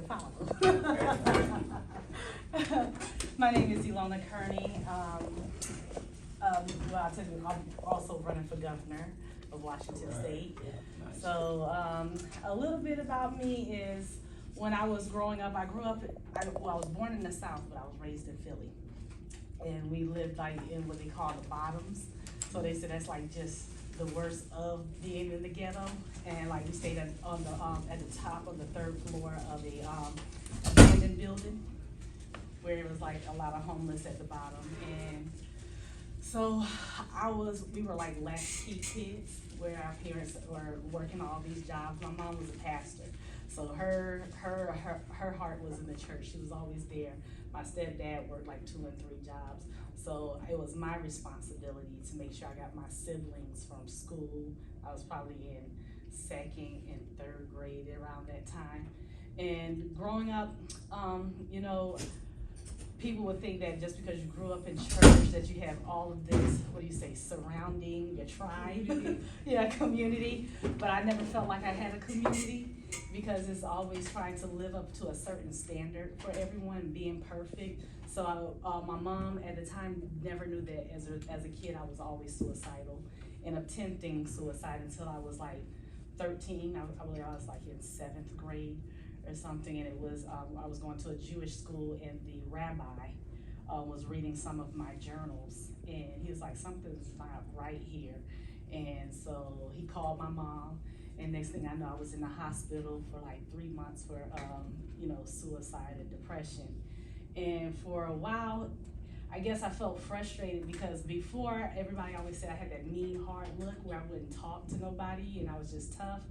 follow. My name is Ilona Kearney. Well, I'll tell you, I'm also running for governor of Washington State. Nice. So a little bit about me is when I was growing up, I was born in the South, but I was raised in Philly. And we lived like in what they call the bottoms. So they said that's like just the worst of being in the ghetto. And like we stayed at the top of the third floor of a abandoned building where it was like a lot of homeless at the bottom. And so we were like latchkey kids where our parents were working all these jobs. My mom was a pastor. So her heart was in the church. She was always there. My stepdad worked like 2 and 3 jobs. So it was my responsibility to make sure I got my siblings from school. I was probably in 2nd and 3rd grade around that time. And growing up, you know, people would think that just because you grew up in church that you have all of this, surrounding your tribe, community. But I never felt like I had a community because it's always trying to live up to a certain standard for everyone, being perfect. So my mom at the time never knew that as a kid I was always suicidal and attempting suicide until I was like 13. I was like in 7th grade or something, and it was I was going to a Jewish school, and the rabbi was reading some of my journals, and he was like, something's not right here. And so he called my mom, and next thing I know, I was in the hospital for like 3 months for suicide and depression. And for a while, I guess I felt frustrated because before, everybody always said I had that mean, hard look where I wouldn't talk to nobody and I was just tough.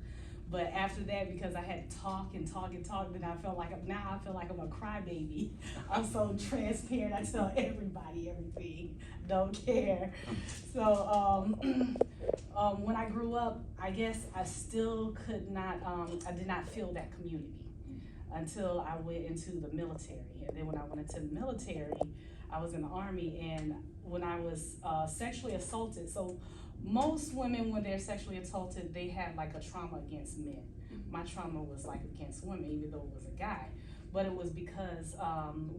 But after that, because I had to talk and talk and talk, then I feel like I'm a crybaby. I'm so transparent. I tell everybody everything. Don't care. So when I grew up, I guess I still could not. I did not feel that community until I went into the military. And then when I went into the military, I was in the Army, and when I was sexually assaulted, so most women, when they're sexually assaulted, they have like a trauma against men. My trauma was like against women, even though it was a guy. But it was because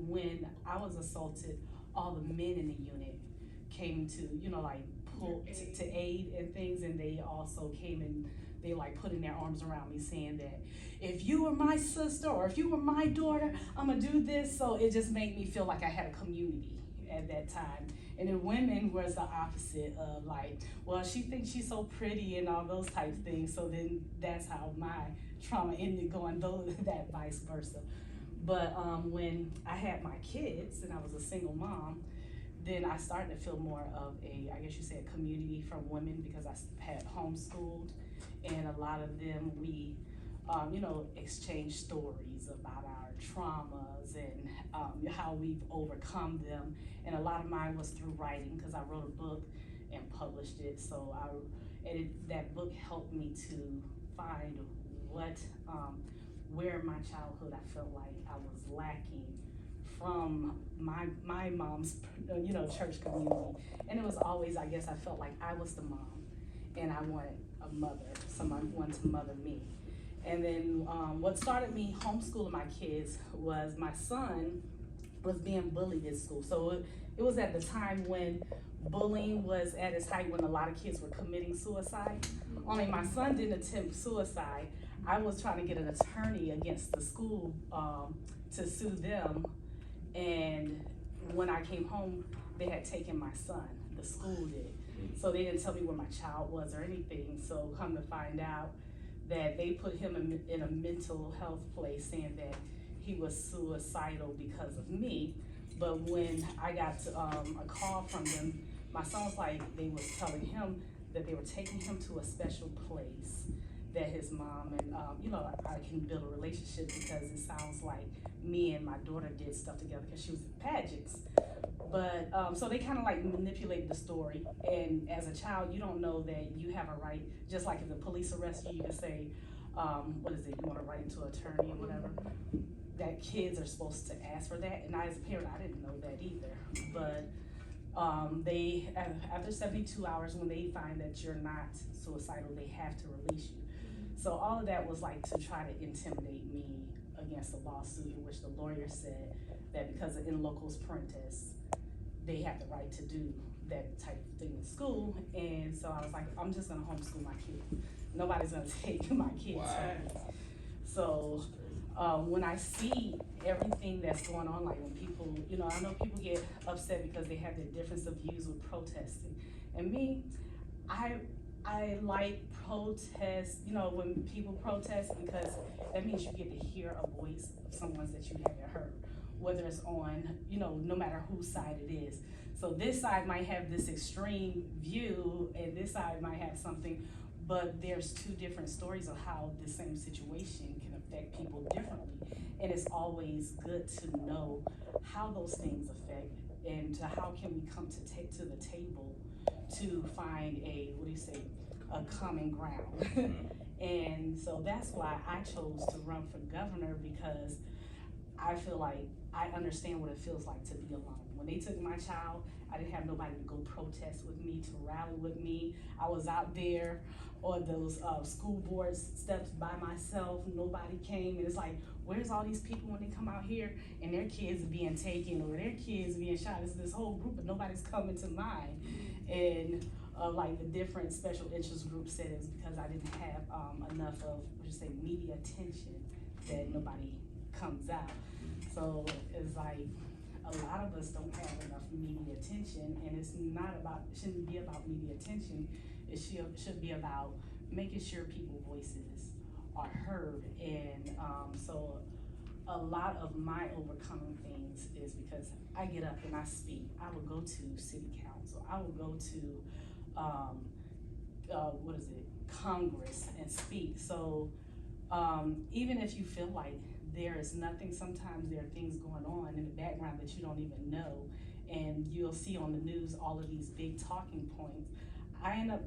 when I was assaulted, all the men in the unit came to, like pull to aid and things, and they also came and they like putting their arms around me saying that if you were my sister or if you were my daughter, I'm gonna do this. So it just made me feel like I had a community at that time. And then women was the opposite of like, well, she thinks she's so pretty and all those types of things. So then that's how my trauma ended going, that vice versa. But when I had my kids and I was a single mom, then I started to feel more of a, I guess you said, community from women because I had homeschooled, and a lot of them, we, exchange stories about our traumas and how we've overcome them. And a lot of mine was through writing because I wrote a book and published it. So that book helped me to find where in my childhood I felt like I was lacking from my mom's, church community. And it was always, I guess I felt like I was the mom and I wanted a mother, someone wanted to mother me. And then what started me homeschooling my kids was my son was being bullied at school. So it was at the time when bullying was at its height, when a lot of kids were committing suicide. Only my son didn't attempt suicide. I was trying to get an attorney against the school to sue them. And when I came home, they had taken my son, the school did. So they didn't tell me where my child was or anything. So come to find out that they put him in a mental health place, saying that he was suicidal because of me. But when I got a call from them, my son was like, they was telling him that they were taking him to a special place that his mom and, I can build a relationship because it sounds like me and my daughter did stuff together because she was in pageants. But, so they kind of like manipulate the story. And as a child, you don't know that you have a right, just like if the police arrest you, you can say, you want to write to an attorney or whatever, that kids are supposed to ask for that. And I, as a parent, I didn't know that either. But they, after 72 hours, when they find that you're not suicidal, they have to release you. So all of that was like to try to intimidate me against a lawsuit in which the lawyer said that because of in locos parentis, they have the right to do that type of thing in school. And so I was like, I'm just gonna homeschool my kids. Nobody's gonna take my kids from me. So when I see everything that's going on, like when people, I know people get upset because they have their difference of views with protesting. And me, I like protest, when people protest, because that means you get to hear a voice of someone that you haven't heard, whether it's on, no matter whose side it is. So this side might have this extreme view and this side might have something, but there's two different stories of how the same situation can affect people differently. And it's always good to know how those things affect and to how can we come to the table to find a common ground. And so that's why I chose to run for governor, because I feel like I understand what it feels like to be alone. When they took my child, I didn't have nobody to go protest with me, to rally with me. I was out there on those school board steps by myself. Nobody came, and it's like, where's all these people when they come out here and their kids are being taken or their kids being shot? It's this whole group, but nobody's coming to mind. And like the different special interest groups said it was because I didn't have enough of, media attention, that nobody comes out. So it's like, a lot of us don't have enough media attention, and shouldn't be about media attention. It should be about making sure people's voices are heard. And so a lot of my overcoming things is because I get up and I speak. I will go to city council. I will go to Congress and speak. So even if you feel like there is nothing, sometimes there are things going on in the background that you don't even know, and you'll see on the news all of these big talking points. I end up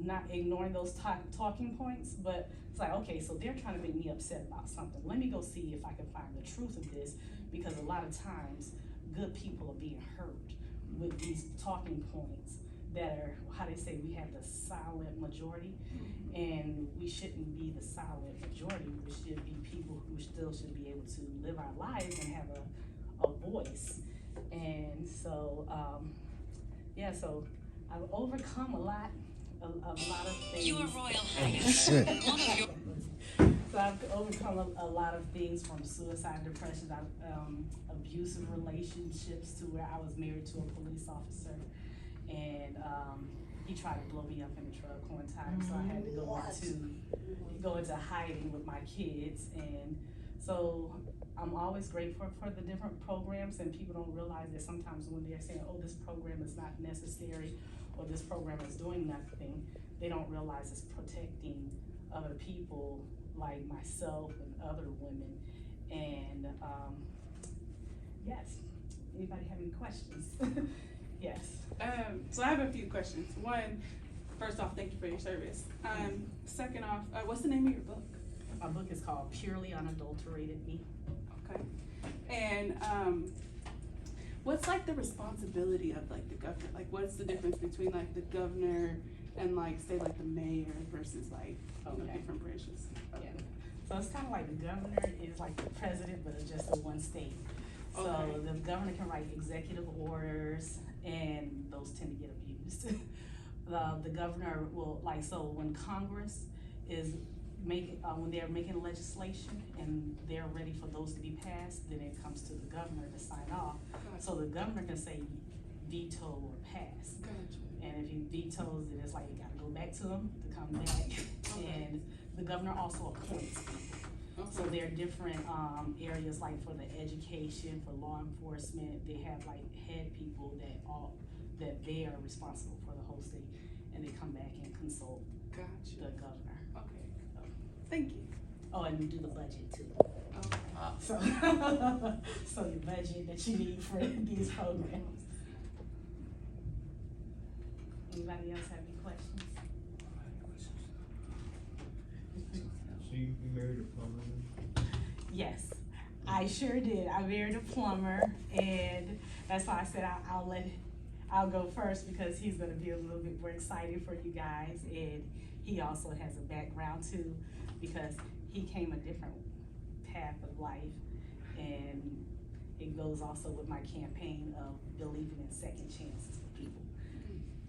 not ignoring those talking points, but it's like, okay, so they're trying to make me upset about something. Let me go see if I can find the truth of this, because a lot of times good people are being hurt with these talking points that are, how they say, we have the silent majority, and we shouldn't be the silent majority. We should be people who still should be able to live our lives and have a voice. And so, so I've overcome a lot of things. Your Royal Highness. So I've overcome a lot of things, from suicide, depression, abusive relationships, to where I was married to a police officer, and he tried to blow me up in a truck one time, so I had to go into hiding with my kids. And so I'm always grateful for the different programs, and people don't realize that sometimes when they're saying, oh, this program is not necessary, or this program is doing nothing, they don't realize it's protecting other people like myself and other women. And yes, anybody have any questions? Yes. So I have a few questions. One, first off, thank you for your service. Second off, what's the name of your book? My book is called Purely Unadulterated Me. Okay. And what's like the responsibility of like the governor? Like, what's the difference between like the governor and like, say, like the mayor versus like different branches? Yeah. So it's kind of like the governor is like the president, but it's just in one state. So the governor can write executive orders, and those tend to get abused. The governor will, when Congress is when they're making legislation and they're ready for those to be passed, then it comes to the governor to sign off. Gotcha. So the governor can say veto or pass. Gotcha. And if he vetoes it, it's like you gotta go back to him to come back. And the governor also appoints people. So there are different areas, like for the education, for law enforcement, they have like head people that they are responsible for the whole state, and they come back and consult the governor. Okay. Thank you. Oh, and we do the budget too. Okay. So, so your budget that you need for these programs. Anybody else have any questions? So you married a plumber then? Yes, I sure did. I married a plumber, and that's why I said I'll go first, because he's gonna be a little bit more exciting for you guys, and he also has a background too, because he came a different path of life, and it goes also with my campaign of believing in second chances for people.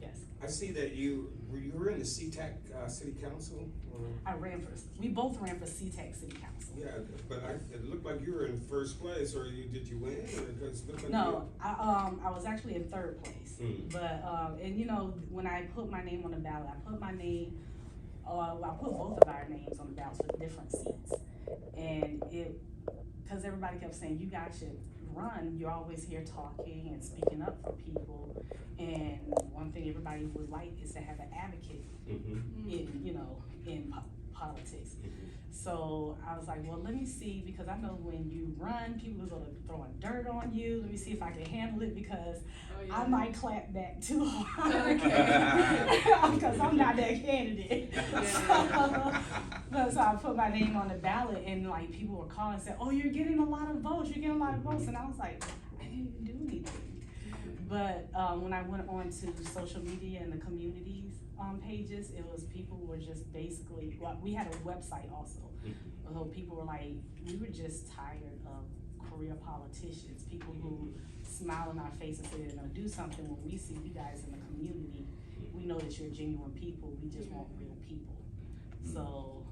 Yes. I see that you were in the SeaTac City Council? We both ran for SeaTac City Council. Yeah, but it looked like you were in first place, or did you win? Or, 'cause it looked like No, I was actually in third place. But, and you know, when I put my name on the ballot, I put my name, I put both of our names on the ballot for different seats. And cause everybody kept saying, you guys should run, you're always here talking and speaking up for people. And one thing everybody would like is to have an advocate in politics. So I was like, well, let me see, because I know when you run, people are gonna throwing dirt on you. Let me see if I can handle it, because I might clap back too hard. Because I'm not that candidate. So I put my name on the ballot, and like people were calling and saying, oh, you're getting a lot of votes, you're getting a lot of votes. And I was like, I didn't even do anything. But when I went on to social media and the communities pages, it was people were just basically, well, we had a website also. So people were like, we were just tired of career politicians, people who smile in our face and say they're gonna do something. When we see you guys in the community, we know that you're genuine people, we just want real people. So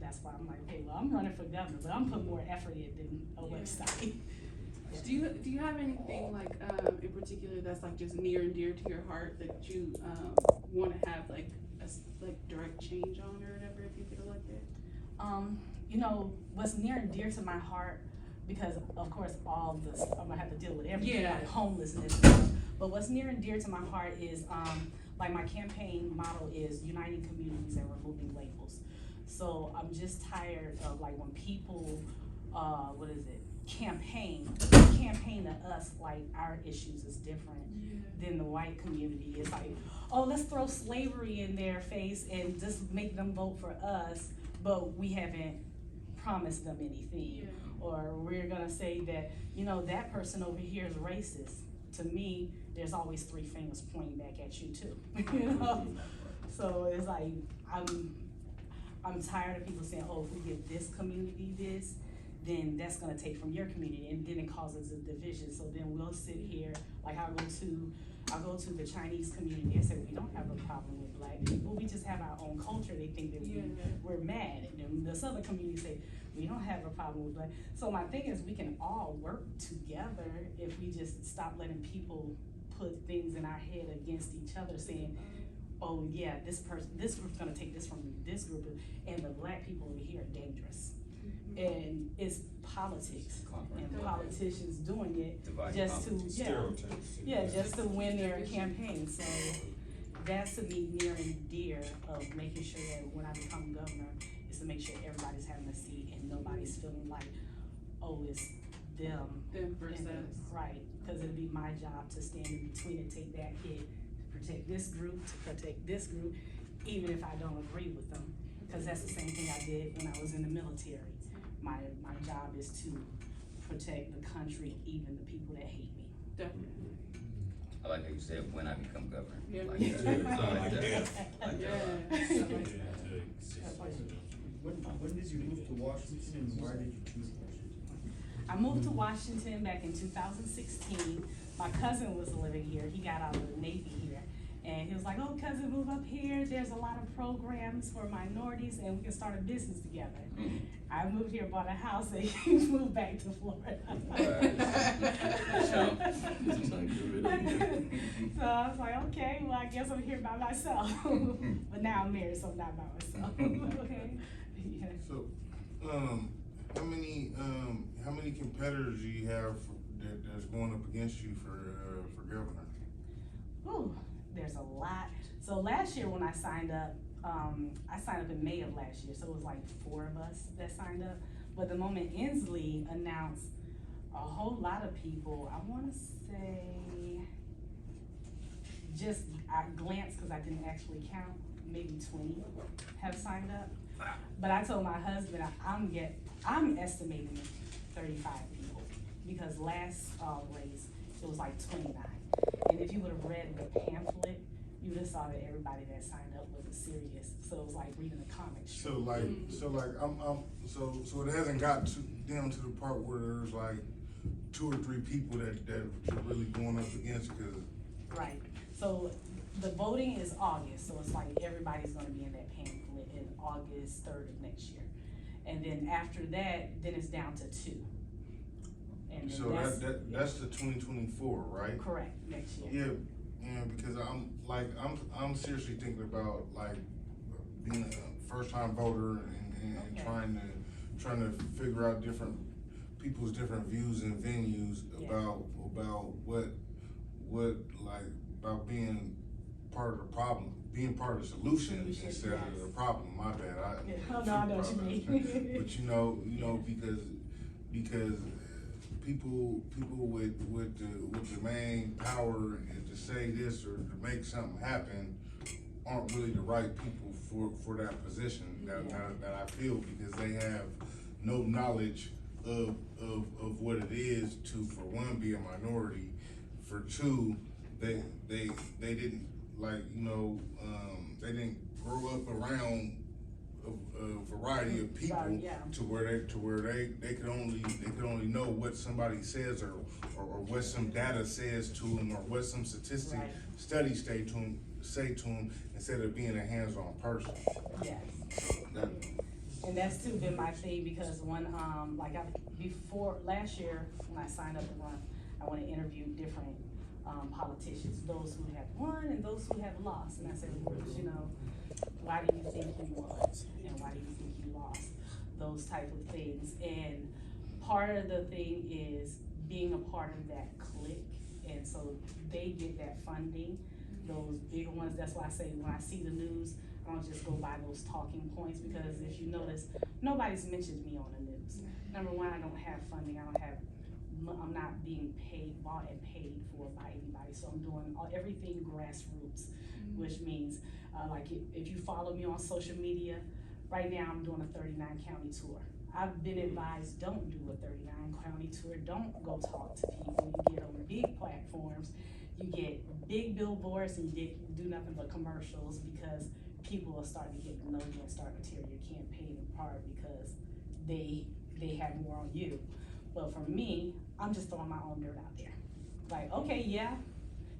that's why I'm like, okay, well, I'm running for governor, but I'm putting more effort in than a website. Do you have anything like in particular that's like just near and dear to your heart that you want to have like direct change on or whatever, if you could like that? You know, what's near and dear to my heart, because of course all this, I'm gonna have to deal with everything, like homelessness. But what's near and dear to my heart is like my campaign motto is uniting communities and removing labels. So I'm just tired of like when people, campaign to us like our issues is different than the white community. It's like, oh, let's throw slavery in their face and just make them vote for us, but we haven't promised them anything. Or we're gonna say that, you know, that person over here is racist. To me, there's always three fingers pointing back at you too. You know? So it's like, I'm tired of people saying, oh, if we give this community this, then that's gonna take from your community, and then it causes a division. So then we'll sit here, like I'll go to the Chinese community and say, we don't have a problem with black people, we just have our own culture. They think that we're mad. And then this other community say, we don't have a problem with black. So my thing is, we can all work together if we just stop letting people put things in our head against each other, saying, oh yeah, this group's gonna take this from this group, and the black people over here are dangerous. And it's politics, and politicians doing it just to win their campaign. So that's to me near and dear of making sure that when I become governor, is to make sure everybody's having a seat and nobody's feeling like, oh, it's them versus right. Because it'll be my job to stand in between and take that hit, to protect this group, even if I don't agree with them. Because that's the same thing I did when I was in the military. My job is to protect the country, even the people that hate me. Definitely. I like how you said, when I become governor. Yeah. Like When did you move to Washington, and why did you choose Washington? I moved to Washington back in 2016. My cousin was living here. He got out of the Navy here. And he was like, oh, cousin, move up here. There's a lot of programs for minorities, and we can start a business together. I moved here, bought a house, and he moved back to Florida. So I was like, okay, well, I guess I'm here by myself. But now I'm married, so I'm not by myself. Okay. Yeah. So, how many competitors do you have that's going up against you for governor? Ooh, there's a lot. So last year when I signed up in May of last year, so it was like 4 of us that signed up. But the moment Inslee announced, a whole lot of people, I wanna say, just I glanced because I didn't actually count, maybe 20 have signed up. But I told my husband, I'm estimating 35 people, because last race, it was like 29. And if you would have read the pamphlet, you just saw that everybody that signed up wasn't serious, so it was like reading a comic strip. So it hasn't got down to the part where there's like 2 or 3 people that you're really going up against, cause. Right, so the voting is August, so it's like everybody's gonna be in that pamphlet in August 3rd of next year. And then after that, then it's down to 2. And then So that's the 2024, right? correct, next year. Yeah, because I'm seriously thinking about like being a first time voter and Okay. trying to figure out people's different views and venues Yeah. about what about being part of the problem, being part of the solution instead of yes. the problem. My bad. Yeah. Oh, no, I know what you mean. But you know, because people with the main power to say this or to make something happen aren't really the right people for that position that I feel, because they have no knowledge of what it is to, for one, be a minority, for 2, they didn't they didn't grow up around a variety of people Right, yeah. to where they could only know what somebody says or what some data says to them, or what some statistic Right. studies say to them, instead of being a hands-on person. Yes. That, And that's too been my thing, because when, before, last year, when I signed up to run, I went and interviewed different, politicians, those who have won and those who have lost, and I said, Bruce, why do you think you won, and why do you think you lost? Those type of things, and part of the thing is being a part of that clique, and so they get that funding, those bigger ones. That's why I say, when I see the news, I don't just go by those talking points, because if you notice, nobody's mentioned me on the news. Number one, I don't have funding, I'm not being bought and paid for by anybody, so I'm doing everything grassroots, which means, if you follow me on social media, right now I'm doing a 39 county tour. I've been advised, don't do a 39 county tour, don't go talk to people, you get on big platforms, you get big billboards, and you do nothing but commercials, because people are starting to get to know you and start to tear your campaign apart, because they have more on you. But for me, I'm just throwing my own dirt out there. Like, okay,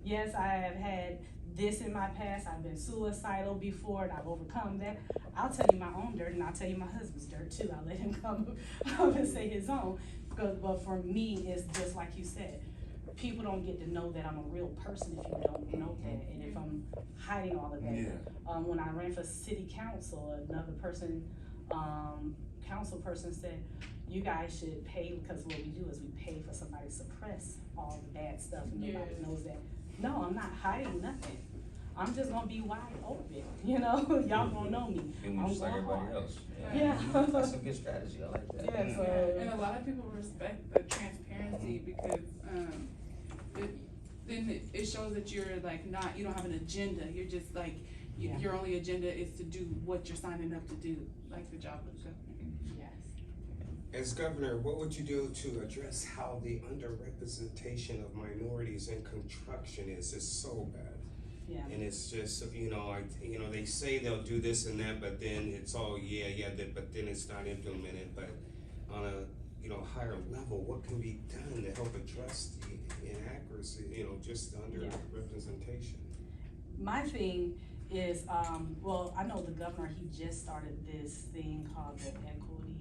yes, I have had this in my past, I've been suicidal before, and I've overcome that. I'll tell you my own dirt, and I'll tell you my husband's dirt too. I'll let him come and say his own. But for me, it's just like you said, people don't get to know that I'm a real person if you don't know that, and if I'm hiding all of that. Yeah. When I ran for city council, another person, council person said, you guys should pay, because what we do is we pay for somebody to suppress all the bad stuff, and nobody knows that. No, I'm not hiding nothing. I'm just gonna be wide open, y'all gonna know me. And we just like everybody else. Yeah. That's a good strategy, I like that. Yeah, so. And a lot of people respect the transparency, because then it shows that you're you don't have an agenda. You're just your only agenda is to do what you're signing up to do, like the job of the governor. As governor, what would you do to address how the underrepresentation of minorities in construction is just so bad? Yeah. And it's just, they say they'll do this and that, but then it's all, but then it's not implemented. But on a, higher level, what can be done to help address the inaccuracy, just the underrepresentation? My thing is, I know the governor, he just started this thing called the equity,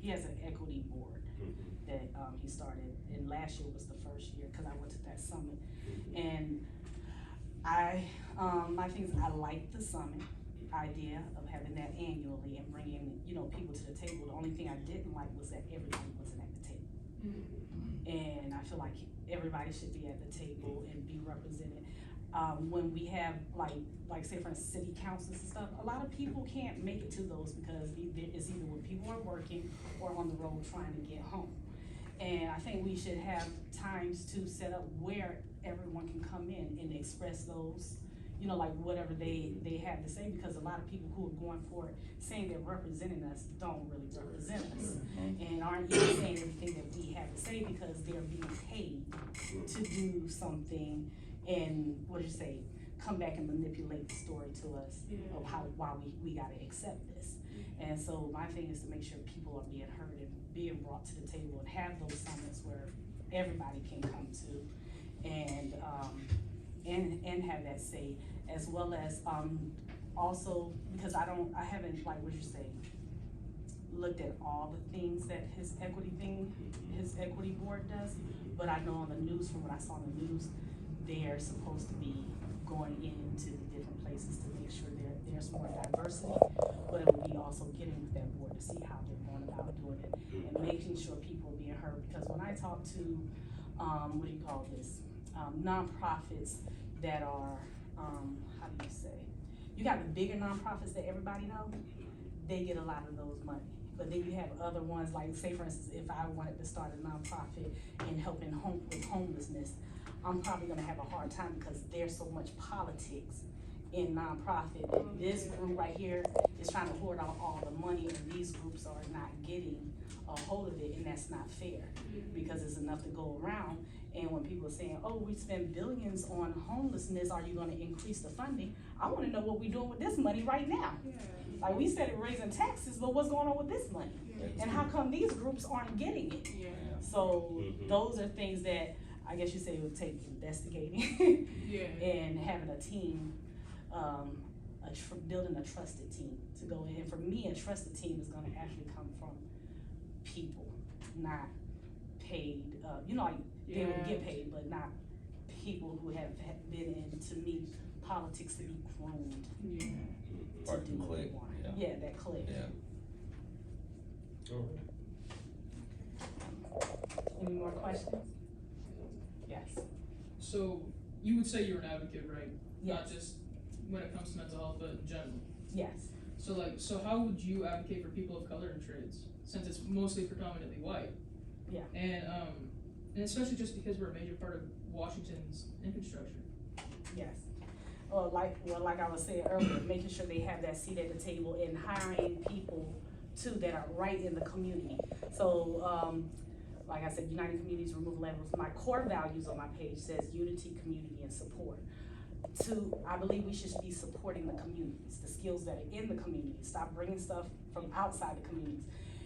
he has an equity board that he started, and last year was the first year, because I went to that summit. And my thing is, I like the summit idea of having that annually and bringing, people to the table. The only thing I didn't like was that everybody wasn't at the table. And I feel like everybody should be at the table and be represented. When we have like say for instance, city councils and stuff, a lot of people can't make it to those, because it's either when people are working or on the road trying to get home. And I think we should have times to set up where everyone can come in and express those, whatever they have to say, because a lot of people who are going for it, saying they're representing us, don't really represent us, and aren't even saying everything that we have to say, because they're being paid to do something, and what did you say, come back and manipulate the story to us of why we gotta accept this. And so my thing is to make sure people are being heard and being brought to the table and have those summits where everybody can come to and have that say, as well as also, because I haven't, like what you say, looked at all the things that his equity board does, but I know on the news, from what I saw in the news, they're supposed to be going into the different places to make sure there's more diversity, but it would be also getting with that board to see how they're going about doing it and making sure people are being heard. Because when I talk to, what do you call this, nonprofits that are, how do you say, you got the bigger nonprofits that everybody knows, they get a lot of those money. But then you have other ones, like say for instance, if I wanted to start a nonprofit in helping with homelessness, I'm probably gonna have a hard time because there's so much politics in nonprofit. And this group right here is trying to hoard out all the money, and these groups are not getting a hold of it, and that's not fair because it's enough to go around. And when people are saying, oh, we spend billions on homelessness, are you gonna increase the funding? I wanna know what we're doing with this money right now. Like we said, raising taxes, but what's going on with this money? And how come these groups aren't getting it? So those are things that I guess you say it would take investigating and having a team, building a trusted team to go in. And for me, a trusted team is gonna actually come from people, not paid, like they would get paid, but not people who have been in, to me, politics to be groomed to do what they want. Yeah, that click. Any more questions? Yes. So you would say you're an advocate, right? Yes. Not just when it comes to mental health, but in general. Yes. So how would you advocate for people of color in trades, since it's mostly predominantly white? Yeah. And especially just because we're a major part of Washington's infrastructure. Yes. Like I was saying earlier, making sure they have that seat at the table and hiring people too that are right in the community. So, like I said, United Communities Remove Labels. My core values on my page says unity, community, and support. I believe we should be supporting the communities, the skills that are in the community. Stop bringing stuff from outside the communities.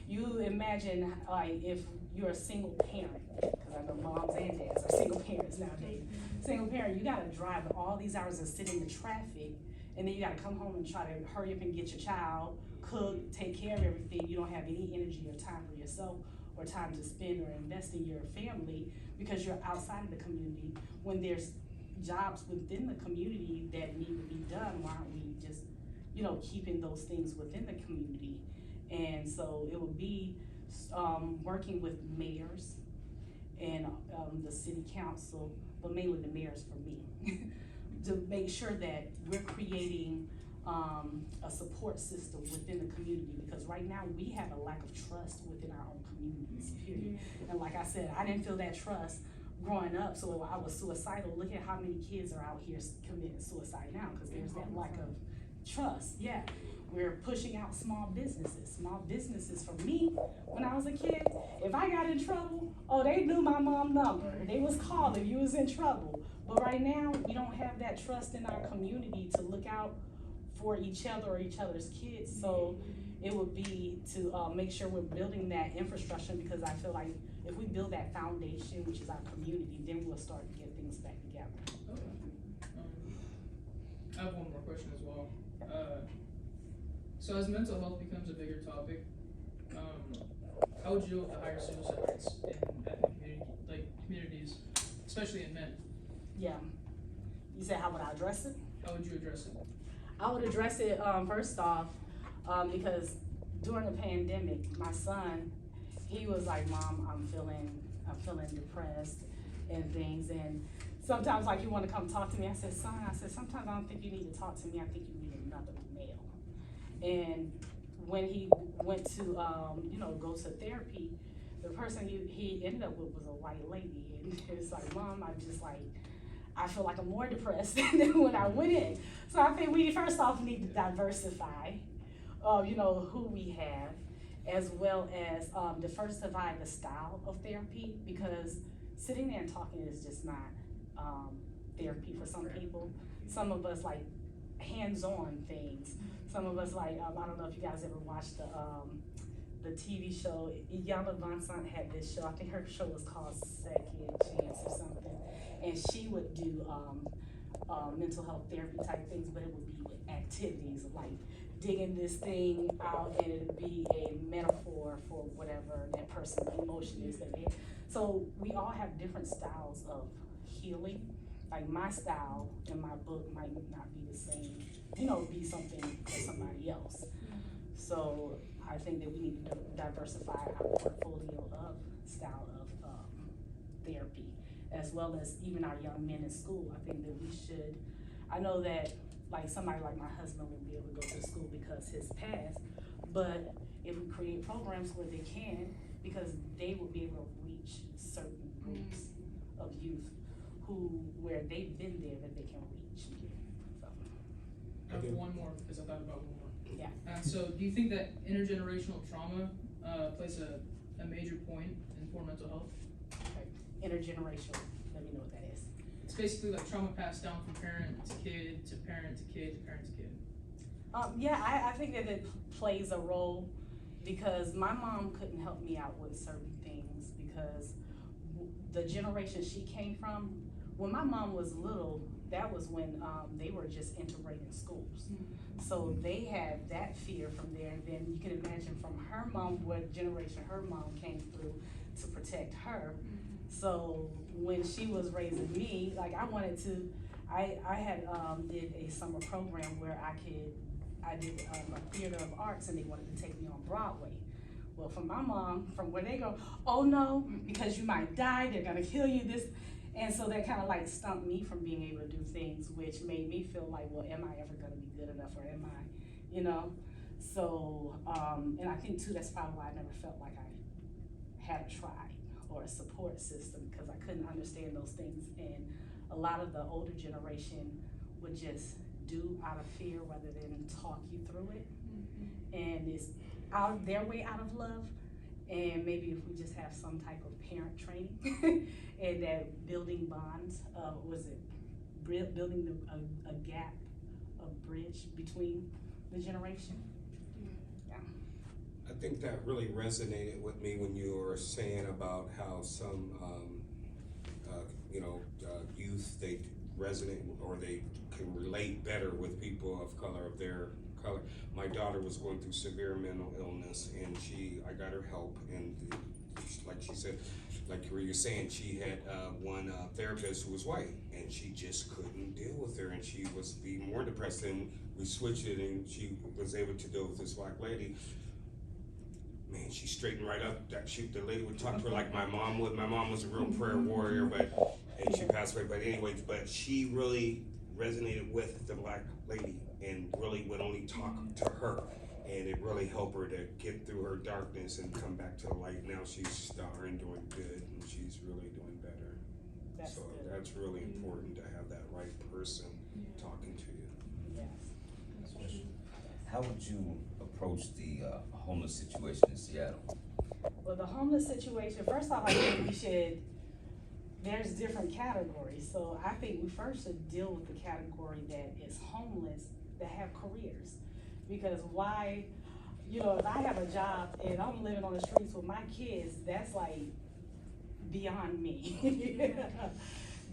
You imagine, like, if you're a single parent, because I know moms and dads are single parents nowadays. Single parent, you gotta drive all these hours and sit in the traffic, and then you gotta come home and try to hurry up and get your child, cook, take care of everything. You don't have any energy or time for yourself or time to spend or invest in your family because you're outside of the community. When there's jobs within the community that need to be done, why aren't we just, keeping those things within the community? And so it would be working with mayors and the city council, but mainly the mayors for me, to make sure that we're creating a support system within the community, because right now we have a lack of trust within our own communities, period. And like I said, I didn't feel that trust growing up, so I was suicidal. Look at how many kids are out here committing suicide now, because there's that lack of trust. Yeah, we're pushing out small businesses. Small businesses for me, when I was a kid, if I got in trouble, they knew my mom number. They was calling, you was in trouble. But right now, we don't have that trust in our community to look out for each other or each other's kids. So it would be to make sure we're building that infrastructure, because I feel like if we build that foundation, which is our community, then we'll start to get things back together. Okay. I have one more question as well. So as mental health becomes a bigger topic, how would you deal with the higher suicide rates in ethnic communities, especially in men? Yeah. You said, how would I address it? How would you address it? I would address it first off, because during the pandemic, my son, he was like, Mom, I'm feeling depressed and things, and sometimes like you want to come talk to me. I said, son, sometimes I don't think you need to talk to me. I think you need another male. And when he went to go to therapy, the person he ended up with was a white lady, and it's like, Mom, I feel like I'm more depressed than when I went in. So I think we first off need to diversify, who we have, as well as diversify the style of therapy, because sitting there and talking is just not therapy for some people. Some of us like hands-on things. Some of us like, I don't know if you guys ever watched the TV show, Iyanla Vanzant had this show, I think her show was called Second Chance or something, and she would do mental health therapy type things, but it would be with activities like digging this thing out, and it would be a metaphor for whatever that person's emotion is that they. So we all have different styles of healing. Like my style in my book might not be the same, be something for somebody else. So I think that we need to diversify our portfolio of style of therapy, as well as even our young men in school. I think that we should, I know that like somebody like my husband won't be able to go to school because his past, but if we create programs where they can, because they will be able to reach certain groups of youth where they've been there that they can reach. So. I have one more, because I thought about one more. Yeah. So do you think that intergenerational trauma plays a major point in poor mental health? Okay. Intergenerational, let me know what that is. It's basically like trauma passed down from parent to kid to parent to kid to parent to kid. Yeah, I think that it plays a role, because my mom couldn't help me out with certain things because the generation she came from, when my mom was little, that was when they were just integrating schools. So they had that fear from there, and then you can imagine from her mom what generation her mom came through to protect her. So when she was raising me, like I had did a summer program where I did a theater of arts, and they wanted to take me on Broadway. Well, from my mom, from where they go, oh no, because you might die, they're gonna kill you, this. And so that kind of like stumped me from being able to do things, which made me feel like, well, am I ever gonna be good enough, or am I, So, and I think too, that's probably why I never felt like I had a tribe or a support system, because I couldn't understand those things. And a lot of the older generation would just do out of fear rather than talk you through it. And it's their way out of love. And maybe if we just have some type of parent training and that building bonds, building a gap, a bridge between the generation. Yeah. I think that really resonated with me when you were saying about how some, youth, they resonate or they can relate better with people of color, of their color. My daughter was going through severe mental illness, and I got her help, and like she said, like you were saying, she had one therapist who was white, and she just couldn't deal with her, and she was being more depressed. And we switched it, and she was able to deal with this black lady. Man, she straightened right up. The lady would talk to her like my mom would. My mom was a real prayer warrior, and she passed away. But anyways, she really resonated with the black lady and really would only talk to her, and it really helped her to get through her darkness and come back to the light. Now she's starting doing good, and she's really doing better. That's so good. that's really important to have that right person talking to you. Yes. How would you approach the homeless situation in Seattle? Well, the homeless situation, first off, I think there's different categories. So I think we first should deal with the category that is homeless, that have careers. Because why, if I have a job and I'm living on the streets with my kids, that's like beyond me.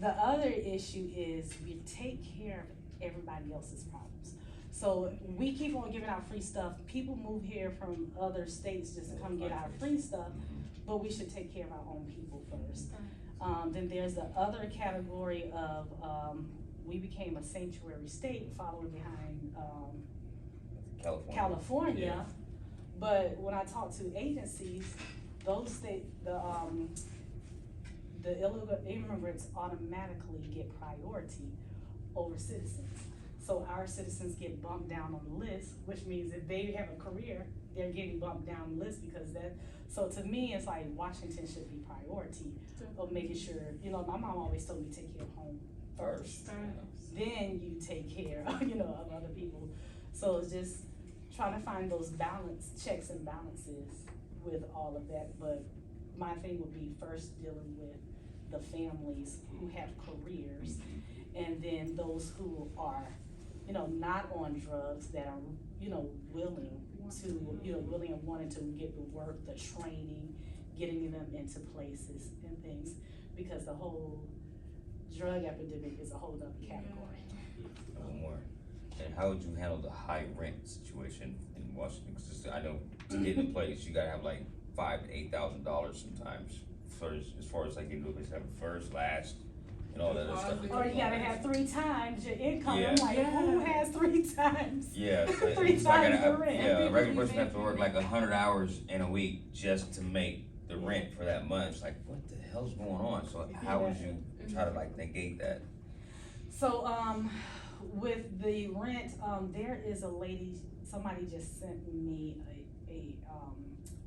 The other issue is we take care of everybody else's problems. So we keep on giving out free stuff. People move here from other states just to come get our free stuff, but we should take care of our own people first. Then there's the other category of, we became a sanctuary state following behind California. But when I talk to agencies, those the illegal immigrants automatically get priority over citizens. So our citizens get bumped down on the list, which means if they have a career, they're getting bumped down the list because so to me, it's like Washington should be priority of making sure, my mom always told me take care of home first. Then you take care, of other people. So it's just trying to find those checks and balances with all of that. But my thing would be first dealing with the families who have careers And then those who are, you know, not on drugs that are, you know, willing and wanting to get the work, the training, getting them into places and things, because the whole drug epidemic is a whole other category. One more. And how would you handle the high rent situation in Washington? 'Cause I know to get in a place, you gotta have like $5,000 to $8,000 sometimes. As far as like you know, have first, last, and all that other stuff. Or you gotta have 3 times your income. I'm Yeah. like, who has 3 times? Yeah, so 3 it's like times the rent. yeah, a regular person have to work like 100 hours in a week just to make the rent for that month. It's like, what the hell's going on? So how would you try to like negate that? So, with the rent, there is a lady, somebody just sent me a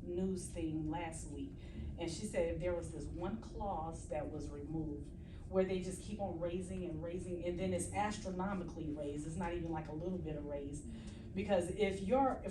news thing last week. And she said there was this one clause that was removed where they just keep on raising and raising, and then it's astronomically raised. It's not even like a little bit of raise. Because if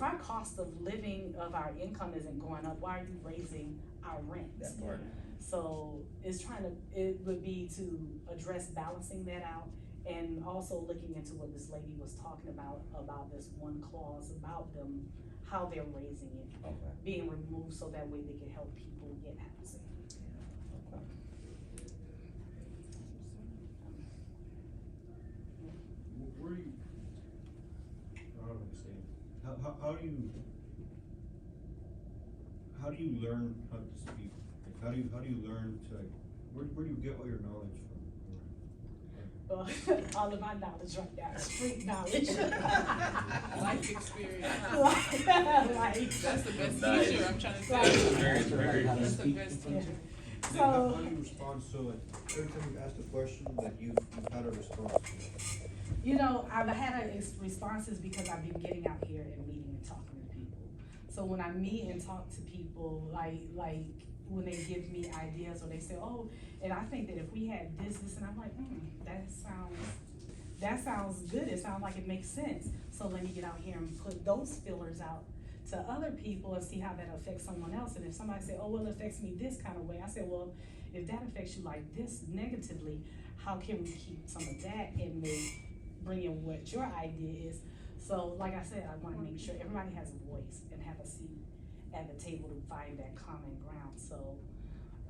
our cost of living of our income isn't going up, why are you raising our rent? That part. So it would be to address balancing that out, and also looking into what this lady was talking about this one clause about them, how they're raising it, Okay. being removed so that way they can help people get housing. Okay. Where do you, I don't understand, how do you learn how to speak? Like, how do you learn to, like, where do you get all your knowledge from? All of my knowledge right now, street knowledge. Life experience. Like, That's the best Nice. teacher, I'm trying to Like- tell you. Very. That's the best Yeah. teacher. Then So- how do you respond, so like, every time you ask a question, that you've had a response? You know, I've had responses because I've been getting out here and meeting and talking to people. So when I meet and talk to people, like when they give me ideas, or they say, oh, and I think that if we had this, and I'm like, that sounds good. It sounds like it makes sense. So let me get out here and put those fillers out to other people and see how that affects someone else. And if somebody say, oh, well, it affects me this kind of way, I say, well, if that affects you like this negatively, how can we keep some of that and bring in what your idea is? So like I said, I wanna make sure everybody has a voice and have a seat at the table to find that common ground. So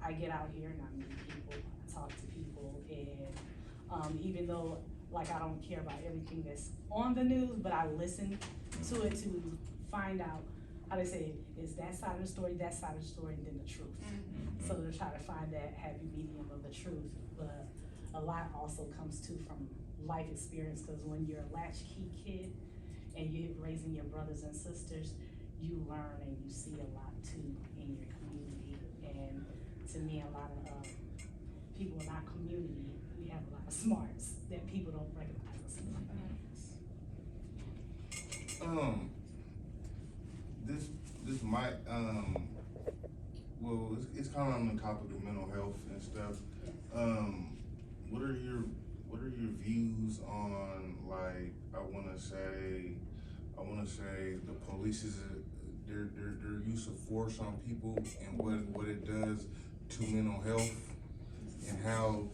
I get out here and I meet people, I talk to people, and even though like I don't care about everything that's on the news, but I listen to it to find out, how they say it, is that side of the story, and then the truth. So to try to find that happy medium of the truth. But a lot also comes too from life experience, because when you're a latchkey kid and you're raising your brothers and sisters, you learn and you see a lot too in your community. And to me, a lot of people in our community, we have a lot of smarts that people don't recognize us in. This might, well, it's kind of on the topic of mental health and stuff. What are your views on, like, I wanna say the police's their use of force on people, and what it does to mental health, and how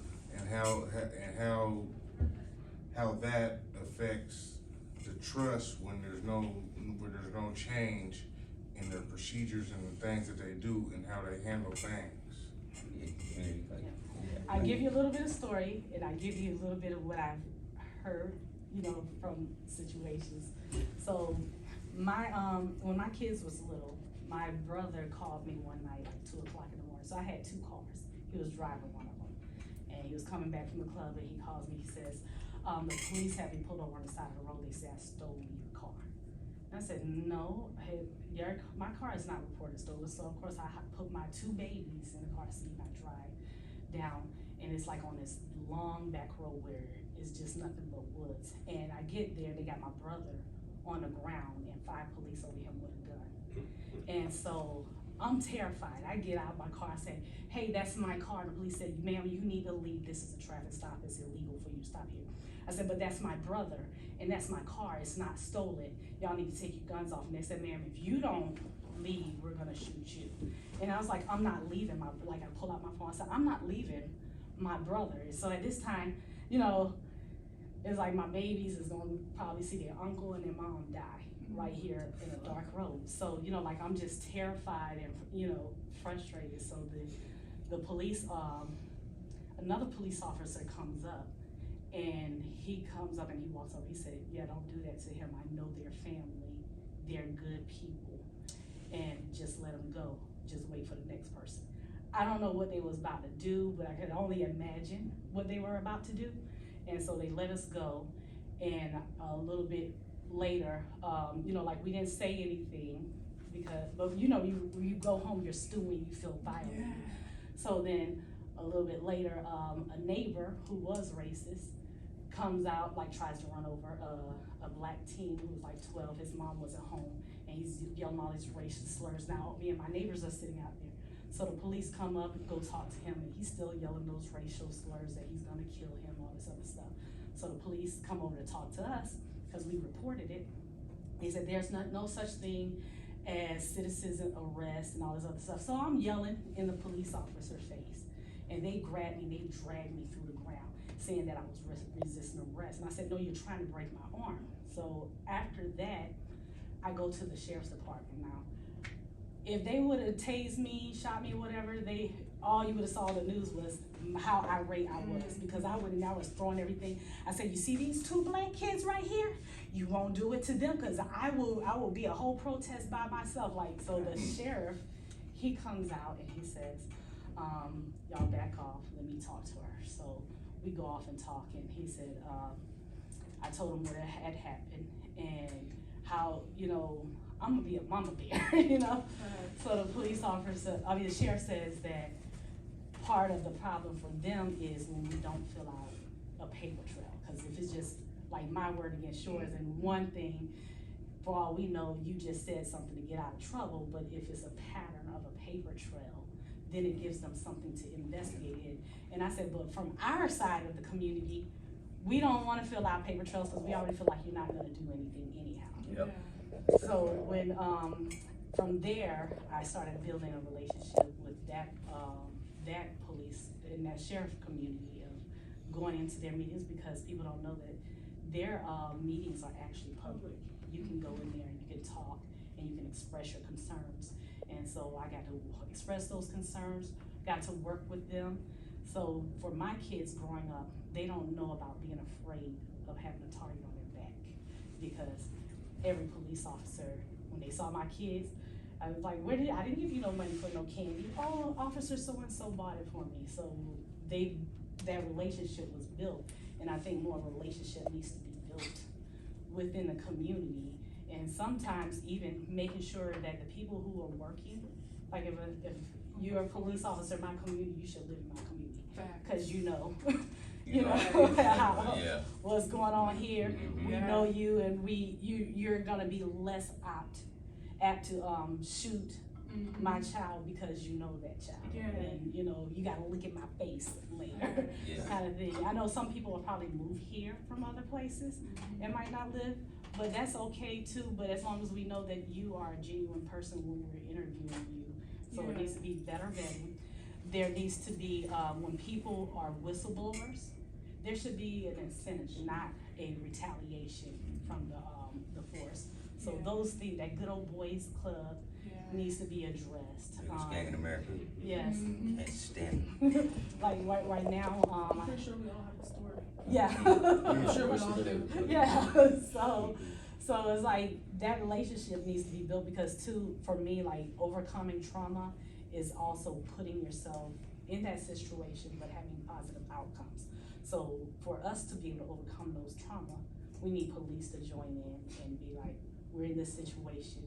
that affects the trust when there's no change in their procedures and the things that they do and how they handle things. I give you a little bit of story, and I give you a little bit of what I've heard, you know, from situations. So when my kids was little, my brother called me one night like 2 o'clock in the morning. So I had 2 cars. He was driving one of them, and he was coming back from the club, and he calls me. He says, the police have me pulled over on the side of the road. They say I stole your car. And I said, no, my car is not reported stolen. So of course I put my 2 babies in the car seat and I drive down, and it's like on this long back road where it's just nothing but woods. And I get there, they got my brother on the ground and 5 police over him with a gun. And so I'm terrified. I get out of my car and say, hey, that's my car. And the police said, ma'am, you need to leave. This is a traffic stop. It's illegal for you to stop here. I said, but that's my brother and that's my car. It's not stolen. Y'all need to take your guns off. And they said, ma'am, if you don't leave, we're gonna shoot you. And I was like, I'm not leaving I pull out my phone. I said, I'm not leaving my brother. So at this time, you know, it's like my babies is gonna probably see their uncle and their mom die right here in a dark road. So, you know, like I'm just terrified and, you know, frustrated. So the police, another police officer comes up, and he comes up and he walks over, he said, yeah, don't do that to him. I know their family, they're good people, and just let them go. Just wait for the next person. I don't know what they was about to do, but I could only imagine what they were about to do. And so they let us go, and a little bit later, you know, like we didn't say anything because, but you know, you go home, you're stewing, you feel violated. Yeah. So then a little bit later, a neighbor who was racist comes out, like tries to run over a black teen who was like 12. His mom wasn't home, and he's yelling all these racial slurs. Now me and my neighbors are sitting out there. So the police come up and go talk to him, and he's still yelling those racial slurs that he's gonna kill him, all this other stuff. So the police come over to talk to us, because we reported it. They said there's no such thing as citizen arrest and all this other stuff. So I'm yelling in the police officer's face, and they grabbed me, they dragged me through the ground, saying that I was resisting arrest. And I said, no, you're trying to break my arm. So after that, I go to the sheriff's department. Now, if they would have tased me, shot me, whatever, all you would have saw on the news was how irate I was, because I was throwing everything. I said, you see these two black kids right here? You won't do it to them, because I will be a whole protest by myself. Like, so the sheriff, he comes out and he says, y'all back off, let me talk to her. So we go off and talk, and he said, I told him what had happened and how, you know, I'm gonna be a mama bear, you know? So the police officer, the sheriff says that part of the problem for them is when we don't fill out a paper trail. Because if it's just like my word against yours, and one thing, for all we know, you just said something to get out of trouble, but if it's a pattern of a paper trail, then it gives them something to investigate in. And I said, but from our side of the community, we don't wanna fill out paper trails because we already feel like you're not gonna do anything anyhow. Yep. So when, from there, I started building a relationship with that police and that sheriff community of going into their meetings, because people don't know that their meetings are actually public. You can go in there and you can talk and you can express your concerns. And so I got to express those concerns, got to work with them. So for my kids growing up, they don't know about being afraid of having a target on their back, because every police officer, when they saw my kids, I was like, I didn't give you no money for no candy. Oh, officer so-and-so bought it for me. So that relationship was built. And I think more relationship needs to be built within the community. And sometimes even making sure that the people who are working, like if you're a police officer in my community, you should live in my community. Because you know, what's going on here. We know you, and you're gonna be less apt to shoot my child because you know that child. And you know, you gotta look at my face later, kind of thing. I know some people will probably move here from other places and might not live, but that's okay too. But as long as we know that you are a genuine person when we're interviewing you, so it needs to be better vetting. There needs to be, when people are whistleblowers, there should be an incentive, not a retaliation from the force. So those things, that good old boys club needs to be addressed. Biggest gang in America. Yes. Can't stand Like right now, I'm pretty sure we all have a story. yeah. I'm sure we all do. Yeah, so it's like that relationship needs to be built, because for me, like overcoming trauma is also putting yourself in that situation but having positive outcomes. So for us to be able to overcome those trauma, we need police to join in and be like, we're in this situation,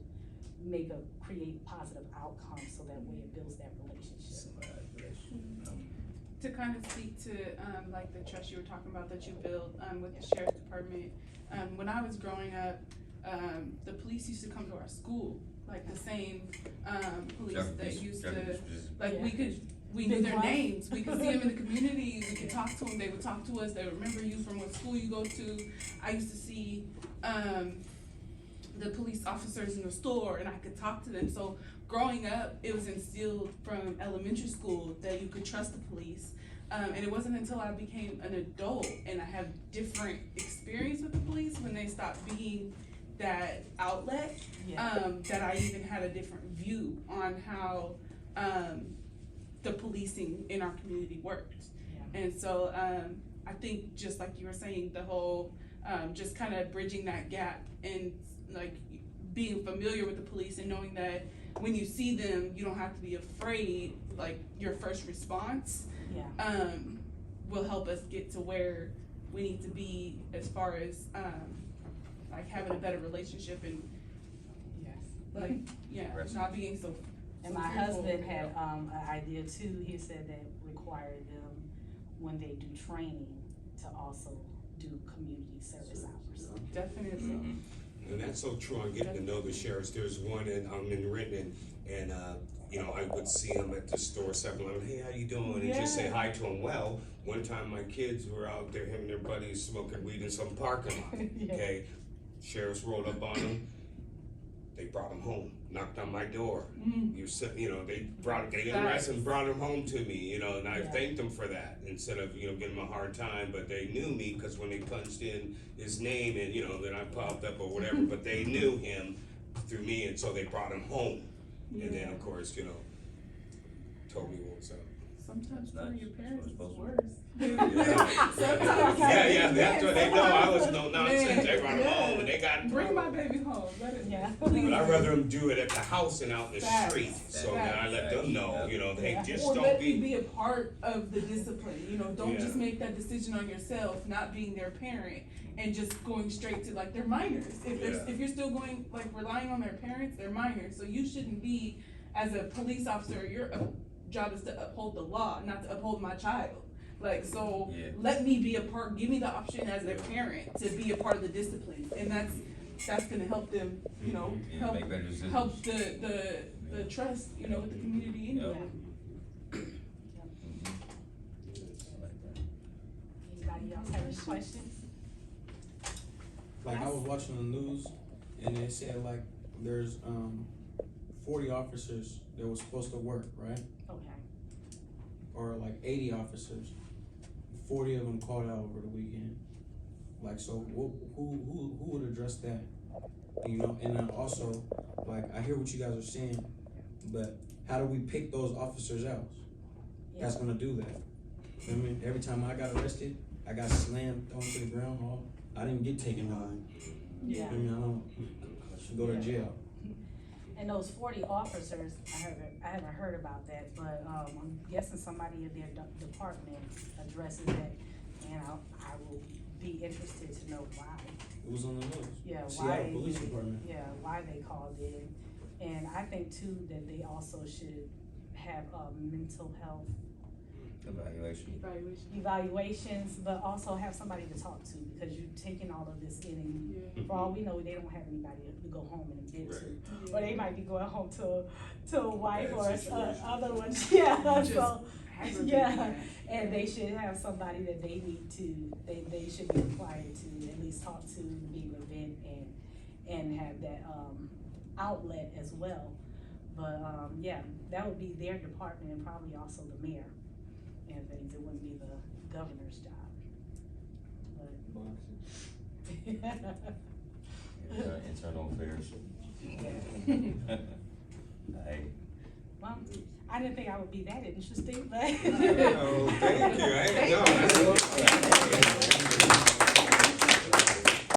create positive outcomes, so that way it builds that relationship. To kind of speak to like the trust you were talking about that you built with the sheriff's department, when I was growing up, the police used to come to our school, like the same police that used to, like we knew their names, we could see them in the community, we could talk to them, they would talk to us, they would remember you from what school you go to. I used to see the police officers in the store, and I could talk to them. So growing up, it was instilled from elementary school that you could trust the police. And it wasn't until I became an adult and I have different experience with the police when they stopped being that outlet, that I even had a different view on how the policing in our community worked. And so I think just like you were saying, the whole just kind of bridging that gap and like being familiar with the police and knowing that when you see them, you don't have to be afraid, like your first response will help us get to where we need to be as far as like having a better relationship and like not being so. And my husband had an idea too. He said that required them when they do training to also do community service hours. Definitely. And that's so true. I'm getting to know the sheriffs. There's one in Renton, and you know, I would see him at the store 7-Eleven. Hey, how you doing? And just say hi to him. Well, one time my kids were out there, him and their buddies smoking weed in some parking lot. Okay, sheriffs rolled up on them. They brought him home. Knocked on my door. You know, they arrested and brought him home to me. You know, and I thanked them for that instead of giving him a hard time. But they knew me because when they punched in his name and then I popped up or whatever. But they knew him through me, and so they brought him home. And then of course told me what was up. Sometimes for your parents it's worse. Sometimes that's what they know. I was no nonsense. They brought him home and they got bring my baby home. But I'd rather them do it at the house and out in the street. So then I let them know, they just or don't let me be a part of the discipline. Don't just make that decision on yourself, not being their parent and just going straight to like they're minors. If you're still going like relying on their parents, they're minors. So you shouldn't be as a police officer. Your job is to uphold the law, not to uphold my child. Like, so let me be a part, give me the option as their parent to be a part of the discipline. And that's gonna help them, help the trust, with the community anyway. Anybody else have any questions? Like I was watching the news and it said like there's 40 officers that was supposed to work, right? Okay. Or like 80 officers. 40 of them called out over the weekend. Like, so who would address that? And then also, like, I hear what you guys are saying, but how do we pick those officers out that's gonna do that? I mean, every time I got arrested, I got slammed, thrown to the ground. I didn't get taken on. Yeah. I mean, I should go to jail. And those 40 officers, I haven't heard about that, but I'm guessing somebody in their department addresses that, and I will be interested to know why. It was on the news. Yeah, Seattle Police Department. Yeah, why they called in. And I think too that they also should have mental health evaluations, but also have somebody to talk to, because you're taking all of this in, and for all we know, they don't have anybody to go home and admit to, or they might be going home to a wife or other ones, and they should have somebody that they should be required to at least talk to, be able to vent and have that outlet as well. But that would be their department and probably also the mayor and things. It wouldn't be the governor's job. But Internal affairs. Hey. Well, I didn't think I would be that interesting, but Oh, thank you.